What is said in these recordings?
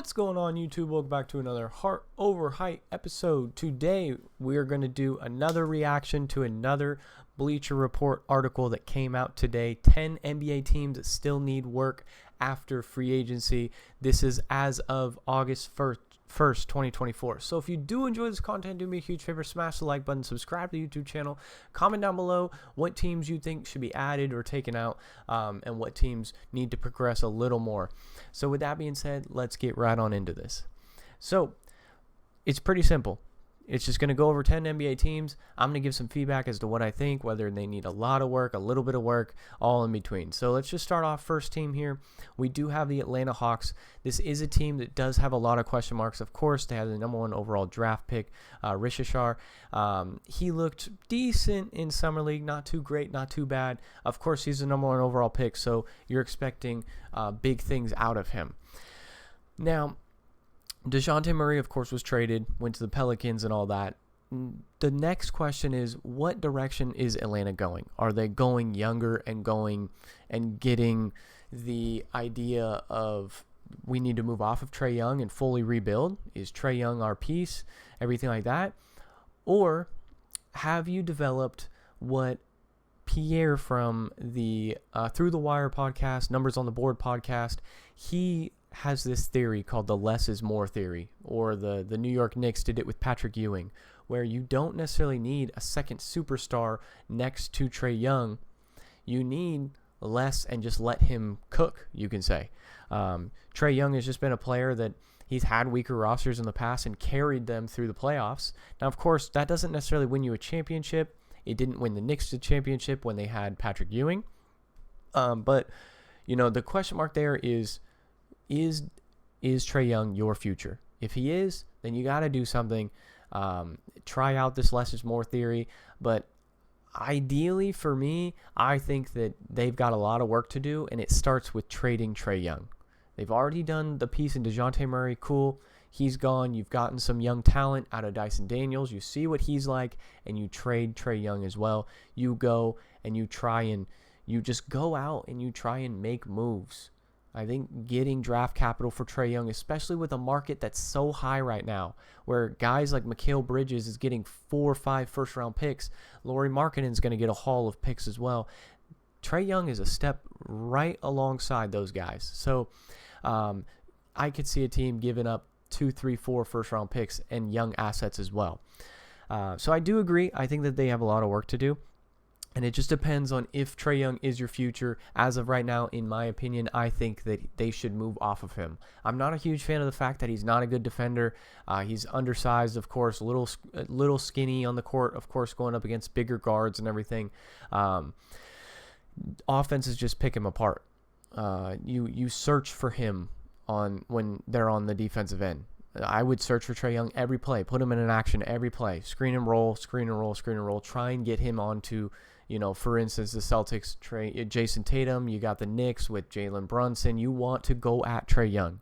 What's going on, YouTube? Welcome back to another Heart Over Height episode. Today, we are going to do another reaction to another Bleacher Report article that came out today. 10 NBA teams that still need work after free agency. This is as of August 1st, 2024. So if you do enjoy this content, do me a huge favor, smash the like button, subscribe to the YouTube channel, comment down below what teams you think should be added or taken out, and what teams need to progress a little more. So with that being said, let's get right on into this. So it's pretty simple. It's just going to go over 10 NBA teams. I'm going to give some feedback as to what I think, whether they need a lot of work, a little bit of work, all in between. So let's just start off first team here. We do have the Atlanta Hawks. This is a team that does have a lot of question marks. Of course, they have the #1 overall draft pick, Rishashar. He looked decent in Summer League. Not too great, not too bad. Of course, he's the #1 overall pick, so you're expecting big things out of him. Now, DeJounte Murray, of course, was traded, went to the Pelicans and all that. The next question is, what direction is Atlanta going? Are they going younger and going and getting the idea of we need to move off of Trae Young and fully rebuild? Is Trae Young our piece? Everything like that? Or have you developed what Pierre from the Through the Wire podcast, Numbers on the Board podcast, he has this theory called the less is more theory, or the New York Knicks did it with Patrick Ewing, where you don't necessarily need a second superstar next to Trae Young. You need less and just let him cook, you can say. Trae Young has just been a player that he's had weaker rosters in the past and carried them through the playoffs. Now, of course, that doesn't necessarily win you a championship. It didn't win the Knicks the championship when they had Patrick Ewing. But, you know, the question mark there is Trae Young your future? If he is, then you got to do something. Try out this less is more theory. But ideally for me, I think that they've got a lot of work to do, and it starts with trading Trae Young. They've already done the piece in DeJounte Murray. Cool. He's gone. You've gotten some young talent out of Dyson Daniels. You see what he's like, and you trade Trae Young as well. You go and you just go out and you try and make moves. I think getting draft capital for Trae Young, especially with a market that's so high right now, where guys like Mikal Bridges is getting 4 or 5 first-round picks. Lauri Markkanen's going to get a haul of picks as well. Trae Young is a step right alongside those guys. So I could see a team giving up 2, 3, 4 first-round picks and young assets as well. So I do agree. I think that they have a lot of work to do. And it just depends on if Trae Young is your future. As of right now, in my opinion, I think that they should move off of him. I'm not a huge fan of the fact that he's not a good defender. He's undersized, of course, a little skinny on the court, of course, going up against bigger guards and everything. Offenses just pick him apart. You search for him when they're on the defensive end. I would search for Trae Young every play, put him in an action every play, screen and roll, screen and roll, screen and roll, try and get him onto, for instance, the Celtics, Jason Tatum. You got the Knicks with Jalen Brunson. You want to go at Trae Young.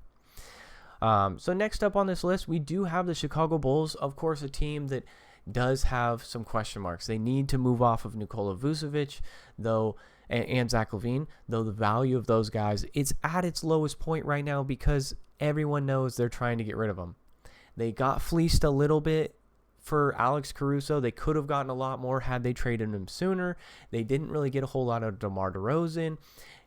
So next up on this list, we do have the Chicago Bulls, of course, a team that does have some question marks. They need to move off of Nikola Vucevic, though, and Zach LaVine, though the value of those guys, it's at its lowest point right now because everyone knows they're trying to get rid of them. They got fleeced a little bit for Alex Caruso. They could have gotten a lot more had they traded him sooner. They didn't really get a whole lot of DeMar DeRozan.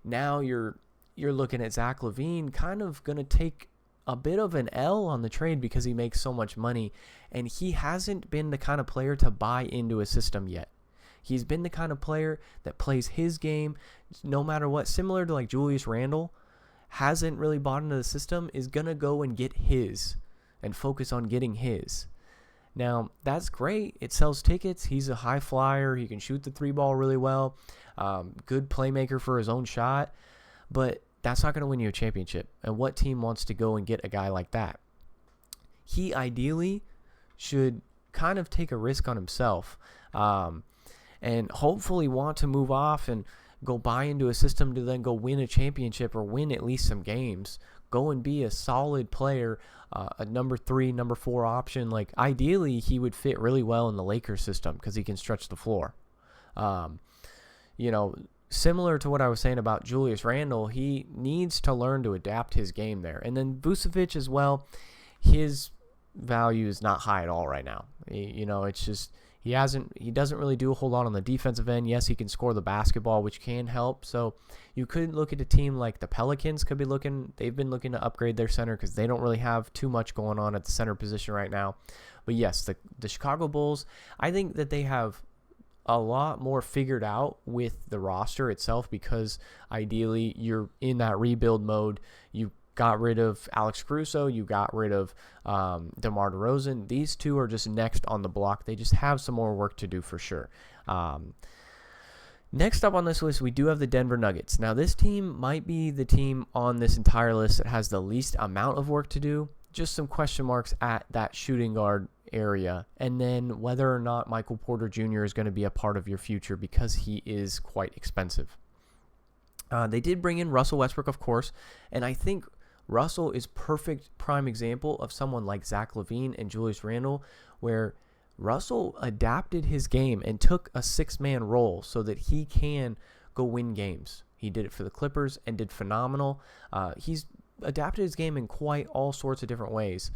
Now you're looking at Zach LaVine kind of going to take a bit of an L on the trade because he makes so much money, and he hasn't been the kind of player to buy into a system yet. He's been the kind of player that plays his game no matter what, similar to like Julius Randle. Hasn't really bought into the system, is going to go and get his and focus on getting his. Now, that's great. It sells tickets. He's a high flyer. He can shoot the 3-ball really well. Good playmaker for his own shot. But that's not going to win you a championship. And what team wants to go and get a guy like that? He ideally should kind of take a risk on himself and hopefully want to move off and go buy into a system to then go win a championship or win at least some games. Go and be a solid player, a number 3, number 4 option. Like ideally, he would fit really well in the Lakers system because he can stretch the floor. similar to what I was saying about Julius Randle, he needs to learn to adapt his game there. And then Vucevic as well, his value is not high at all right now. It's just he doesn't really do a whole lot on the defensive end. Yes, he can score the basketball, which can help. So you could look at a team like the Pelicans they've been looking to upgrade their center because they don't really have too much going on at the center position right now. But yes, the Chicago Bulls, I think that they have a lot more figured out with the roster itself because ideally you're in that rebuild mode. You got rid of Alex Caruso. You got rid of DeMar DeRozan. These two are just next on the block. They just have some more work to do for sure. Next up on this list, we do have the Denver Nuggets. Now, this team might be the team on this entire list that has the least amount of work to do. Just some question marks at that shooting guard area, and then whether or not Michael Porter Jr. is going to be a part of your future because he is quite expensive. They did bring in Russell Westbrook, of course, and I think Russell is perfect prime example of someone like Zach LaVine and Julius Randle, where Russell adapted his game and took a six-man role so that he can go win games. He did it for the Clippers and did phenomenal. He's adapted his game in quite all sorts of different ways.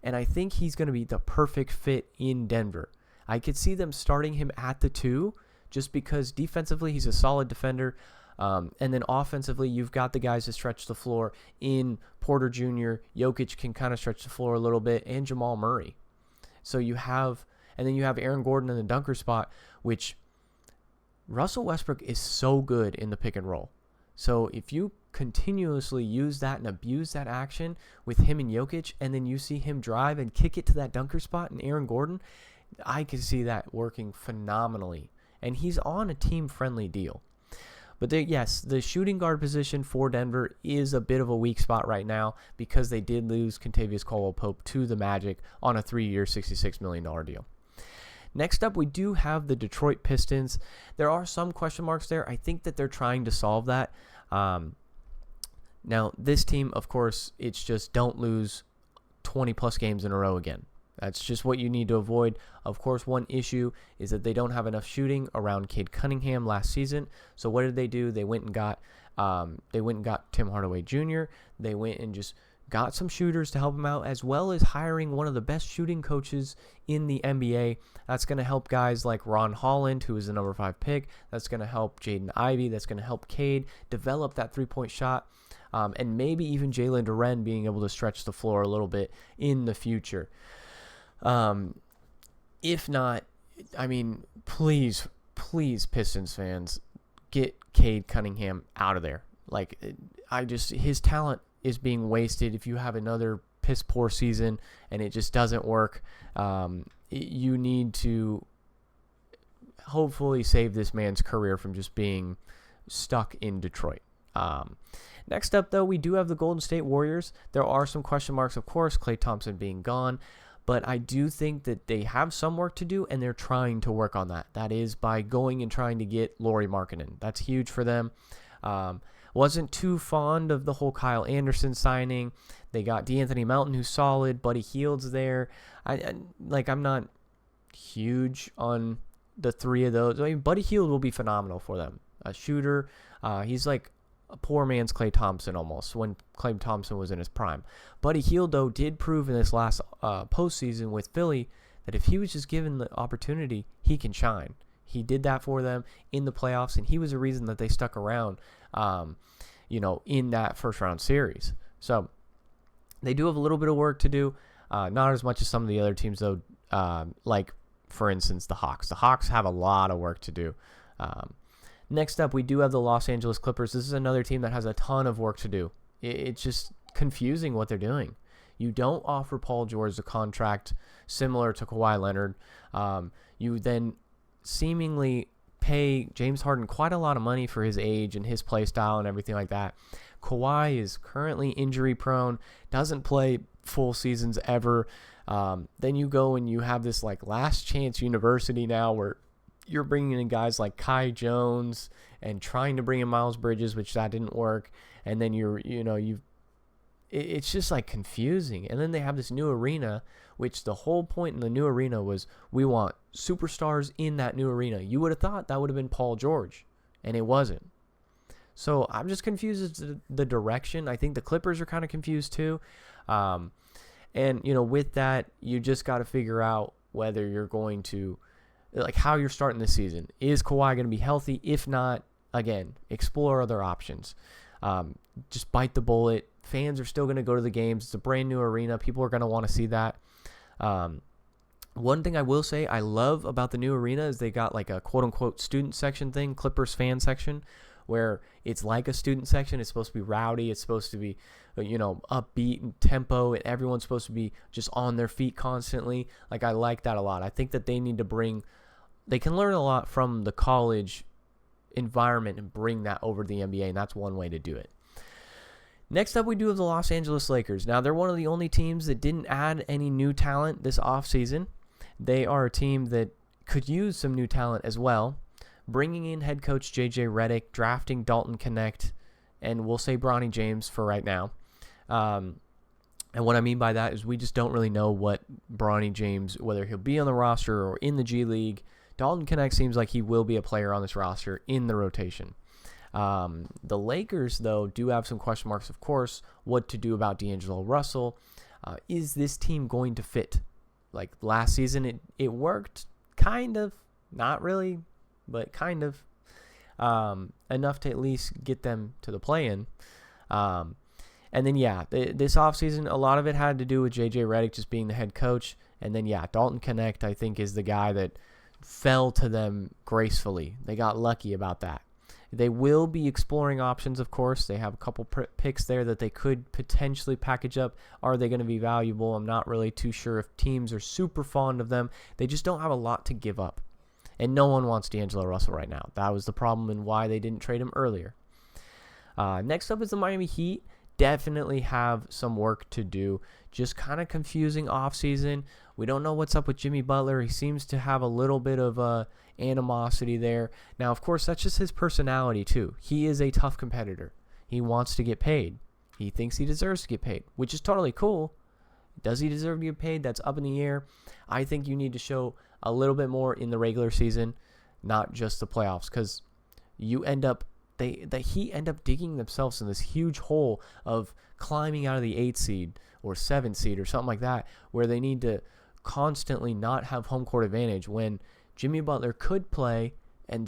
And I think he's going to be the perfect fit in Denver. I could see them starting him at the 2 just because defensively he's a solid defender. And then offensively, you've got the guys that stretch the floor in Porter Jr. Jokic can kind of stretch the floor a little bit, and Jamal Murray. So you have Aaron Gordon in the dunker spot, which Russell Westbrook is so good in the pick and roll. So if you continuously use that and abuse that action with him and Jokic, and then you see him drive and kick it to that dunker spot and Aaron Gordon, I can see that working phenomenally. And he's on a team-friendly deal. But yes, the shooting guard position for Denver is a bit of a weak spot right now because they did lose Kentavious Caldwell-Pope to the Magic on a 3-year, $66 million deal. Next up, we do have the Detroit Pistons. There are some question marks there. I think that they're trying to solve that. Now, this team, of course, it's just don't lose 20-plus games in a row again. That's just what you need to avoid. Of course, one issue is that they don't have enough shooting around Cade Cunningham last season. So what did they do? They went and got Tim Hardaway Jr. They went and just got some shooters to help him out, as well as hiring one of the best shooting coaches in the NBA. That's going to help guys like Ron Holland, who is the number 5 pick. That's going to help Jaden Ivey. That's going to help Cade develop that three-point shot. And maybe even Jalen Duren being able to stretch the floor a little bit in the future. If not, I mean, please, Pistons fans, get Cade Cunningham out of there. Like, his talent is being wasted. If you have another piss poor season and it just doesn't work, you need to hopefully save this man's career from just being stuck in Detroit. Next up, though, we do have the Golden State Warriors. There are some question marks, of course, Klay Thompson being gone. But I do think that they have some work to do, and they're trying to work on that. That is by going and trying to get Lauri Markkanen. That's huge for them. Wasn't too fond of the whole Kyle Anderson signing. They got DeAnthony Melton, who's solid. Buddy Hield's there. I'm not huge on the 3 of those. I mean, Buddy Hield will be phenomenal for them. A shooter. He's like a poor man's Klay Thompson almost, when Klay Thompson was in his prime. Buddy Hield, though, did prove in this last postseason with Philly that if he was just given the opportunity, he can shine. He did that for them in the playoffs, and he was a reason that they stuck around, in that first-round series. So they do have a little bit of work to do, not as much as some of the other teams, though, like, for instance, the Hawks. The Hawks have a lot of work to do. Next up, we do have the Los Angeles Clippers. This is another team that has a ton of work to do. It's just confusing what they're doing. You don't offer Paul George a contract similar to Kawhi Leonard. You then seemingly pay James Harden quite a lot of money for his age and his play style and everything like that. Kawhi is currently injury prone, doesn't play full seasons ever. Then you go and you have this like last chance university now where you're bringing in guys like Kai Jones and trying to bring in Miles Bridges, which that didn't work. And then it's just like confusing. And then they have this new arena, which the whole point in the new arena was we want superstars in that new arena. You would have thought that would have been Paul George. and it wasn't. So I'm just confused as to the direction. I think the Clippers are kind of confused too. And, with that, you just got to figure out whether you're going to, like, how you're starting this season. Is Kawhi going to be healthy? If not, again, explore other options. Just bite the bullet. Fans are still going to go to the games. It's a brand new arena. People are going to want to see that. One thing I will say I love about the new arena is they got like a quote-unquote student section thing, Clippers fan section, where it's like a student section. It's supposed to be rowdy. It's supposed to be, upbeat and tempo, and everyone's supposed to be just on their feet constantly. Like, I like that a lot. I think that they need to they can learn a lot from the college environment and bring that over to the NBA, and that's one way to do it. Next up, we do have the Los Angeles Lakers. Now, they're one of the only teams that didn't add any new talent this offseason. They are a team that could use some new talent as well. Bringing in head coach J.J. Redick, drafting Dalton Knecht, and we'll say Bronny James for right now. And what I mean by that is we just don't really know what Bronny James, whether he'll be on the roster or in the G League. Dalton Knecht seems like he will be a player on this roster in the rotation. The Lakers, though, do have some question marks, of course. What to do about D'Angelo Russell? Is this team going to fit? Like last season, it worked, kind of, not really, but kind of, enough to at least get them to the play-in. And then, this offseason, a lot of it had to do with J.J. Redick just being the head coach. And then, Dalton Knecht, I think, is the guy that fell to them gracefully. They got lucky about that. They will be exploring options, of course. They have a couple picks there that they could potentially package up. Are they going to be valuable? I'm not really too sure if teams are super fond of them. They just don't have a lot to give up. And no one wants D'Angelo Russell right now. That was the problem and why they didn't trade him earlier. Next up is the Miami Heat. Definitely have some work to do. Just kind of confusing offseason. We don't know what's up with Jimmy Butler. He seems to have a little bit of animosity there. Now, of course, that's just his personality too. He is a tough competitor. He wants to get paid. He thinks he deserves to get paid, which is totally cool. Does he deserve to get paid? That's up in the air. I think you need to show a little bit more in the regular season, not just the playoffs, because you end up the Heat end up digging themselves in this huge hole of climbing out of the 8th seed or 7th seed or something like that, where they need to constantly not have home court advantage when Jimmy Butler could play and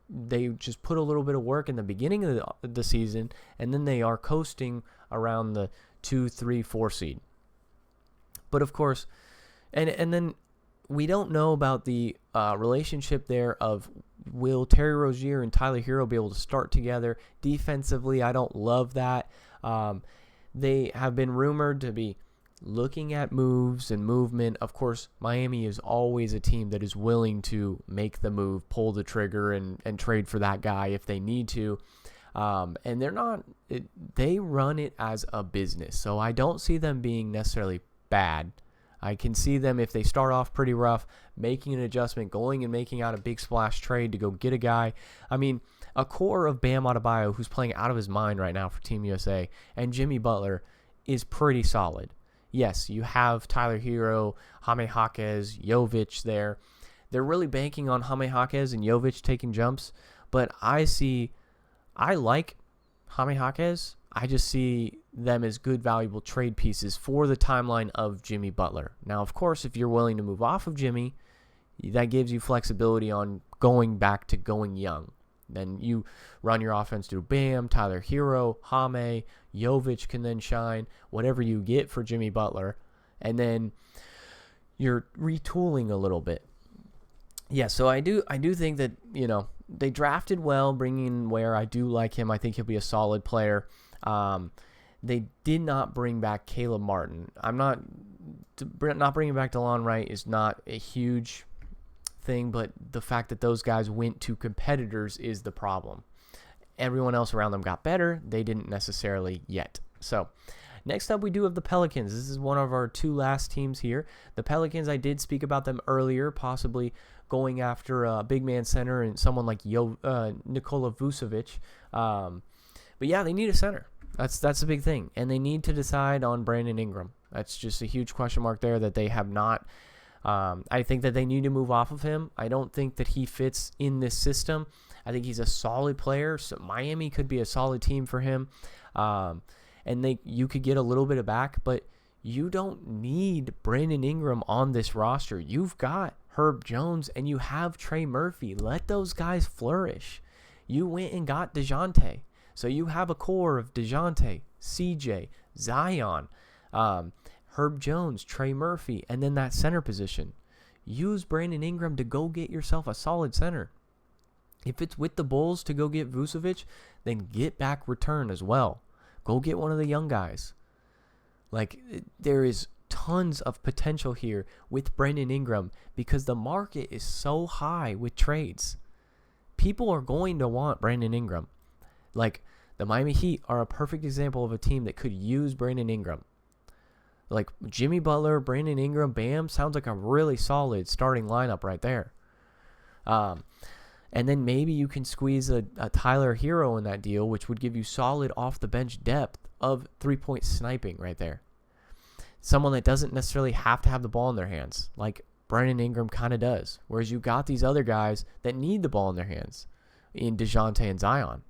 they just put a little bit of work in the beginning of the season, and then they are coasting around the 2, 3, 4 seed. But of course, and then we don't know about the relationship there of will Terry Rozier and Tyler Hero be able to start together defensively. I don't love that. They have been rumored to be looking at moves and movement. Of course, Miami is always a team that is willing to make the move, pull the trigger, and trade for that guy if they need to. And they run it as a business. So I don't see them being necessarily bad. I can see them, if they start off pretty rough, making an adjustment, going and making out a big splash trade to go get a guy. I mean, a core of Bam Adebayo, who's playing out of his mind right now for Team USA, and Jimmy Butler is pretty solid. Yes, you have Tyler Hero, Jaime Jaquez, Jovic there. They're really banking on Jaime Jaquez and Jovic taking jumps, but I like Jaime Jaquez. I just see them as good, valuable trade pieces for the timeline of Jimmy Butler. Now, of course, if you're willing to move off of Jimmy, that gives you flexibility on going back to going young. Then you run your offense through Bam, Tyler Hero, Jaime, Jovic can then shine, whatever you get for Jimmy Butler, and then you're retooling a little bit. Yeah, so I do think that, they drafted well, bringing in Ware. I do like him. I think he'll be a solid player. They did not bring back Caleb Martin. Not bringing back DeLon Wright is not a huge thing, but the fact that those guys went to competitors is the problem. Everyone else around them got better. They didn't necessarily yet. So next up, we do have the Pelicans. This is one of our two last teams here. The Pelicans, I did speak about them earlier, possibly going after a big man center and someone like Nikola Vucevic. But yeah, they need a center. That's a big thing. And they need to decide on Brandon Ingram. That's just a huge question mark there that they have not. I think that they need to move off of him. I don't think that he fits in this system. I think he's a solid player. So Miami could be a solid team for him. And you could get a little bit of back, but you don't need Brandon Ingram on this roster. You've got Herb Jones and you have Trey Murphy. Let those guys flourish. You went and got DeJounte. So you have a core of DeJounte, CJ, Zion, Herb Jones, Trey Murphy, and then that center position. Use Brandon Ingram to go get yourself a solid center. If it's with the Bulls to go get Vucevic, then get back return as well. Go get one of the young guys. Like, there is tons of potential here with Brandon Ingram because the market is so high with trades. People are going to want Brandon Ingram. Like, the Miami Heat are a perfect example of a team that could use Brandon Ingram. Like, Jimmy Butler, Brandon Ingram, Bam, sounds like a really solid starting lineup right there. And then maybe you can squeeze a Tyler Hero in that deal, which would give you solid off-the-bench depth of three-point sniping right there. Someone that doesn't necessarily have to have the ball in their hands, like Brandon Ingram kind of does. Whereas you got these other guys that need the ball in their hands in DeJounte and Zion.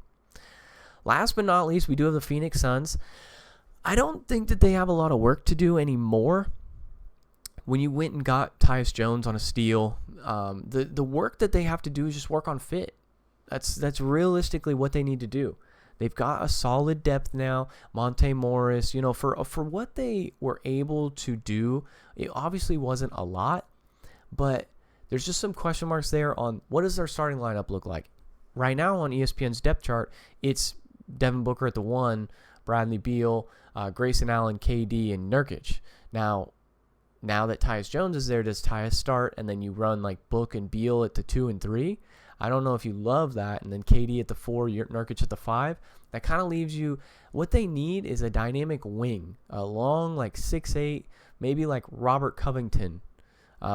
Last but not least, we do have the Phoenix Suns. I don't think that they have a lot of work to do anymore. When you went and got Tyus Jones on a steal, the work that they have to do is just work on fit. That's realistically what they need to do. They've got a solid depth now. Monte Morris, for what they were able to do, it obviously wasn't a lot, but there's just some question marks there on what does their starting lineup look like. Right now on ESPN's depth chart, it's Devin Booker at the 1, Bradley Beal, Grayson Allen, KD, and Nurkic. Now that Tyus Jones is there, does Tyus start and then you run like Book and Beal at the 2 and 3? I don't know if you love that. And then KD at the 4, Nurkic at the 5. That kind of leaves you, what they need is a dynamic wing, a long like 6'8", maybe like Robert Covington,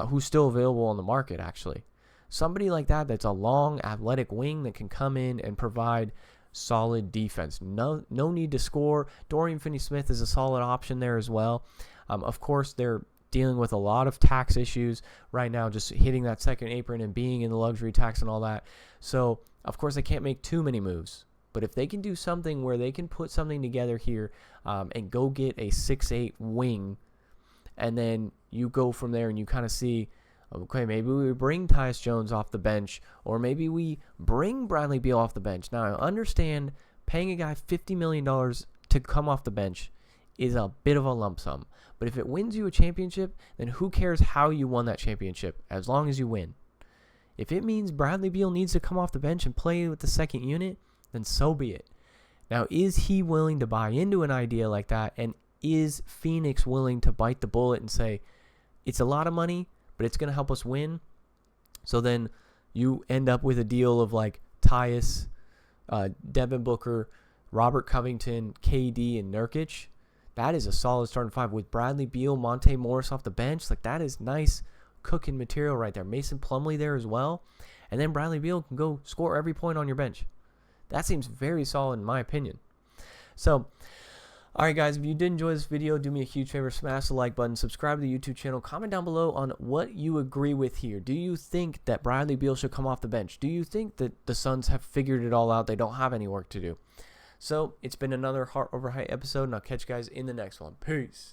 who's still available on the market actually. Somebody like that that's a long athletic wing that can come in and provide solid defense. No need to score. Dorian Finney-Smith is a solid option there as well. Of course, they're dealing with a lot of tax issues right now, just hitting that second apron and being in the luxury tax and all that. So, of course, they can't make too many moves. But if they can do something where they can put something together here and go get a 6'8" wing, and then you go from there and you kind of see, okay, maybe we bring Tyus Jones off the bench, or maybe we bring Bradley Beal off the bench. Now, I understand paying a guy $50 million to come off the bench is a bit of a lump sum. But if it wins you a championship, then who cares how you won that championship, as long as you win. If it means Bradley Beal needs to come off the bench and play with the second unit, then so be it. Now, is he willing to buy into an idea like that? And is Phoenix willing to bite the bullet and say, it's a lot of money, but it's going to help us win? So then you end up with a deal of like Tyus, Devin Booker, Robert Covington, KD, and Nurkic. That is a solid starting 5 with Bradley Beal, Monte Morris off the bench. Like, that is nice cooking material right there. Mason Plumlee there as well. And then Bradley Beal can go score every point on your bench. That seems very solid in my opinion. So, all right, guys, if you did enjoy this video, do me a huge favor, smash the like button, subscribe to the YouTube channel, comment down below on what you agree with here. Do you think that Bradley Beal should come off the bench? Do you think that the Suns have figured it all out? They don't have any work to do. So, it's been another Heart Over Height episode, and I'll catch you guys in the next one. Peace.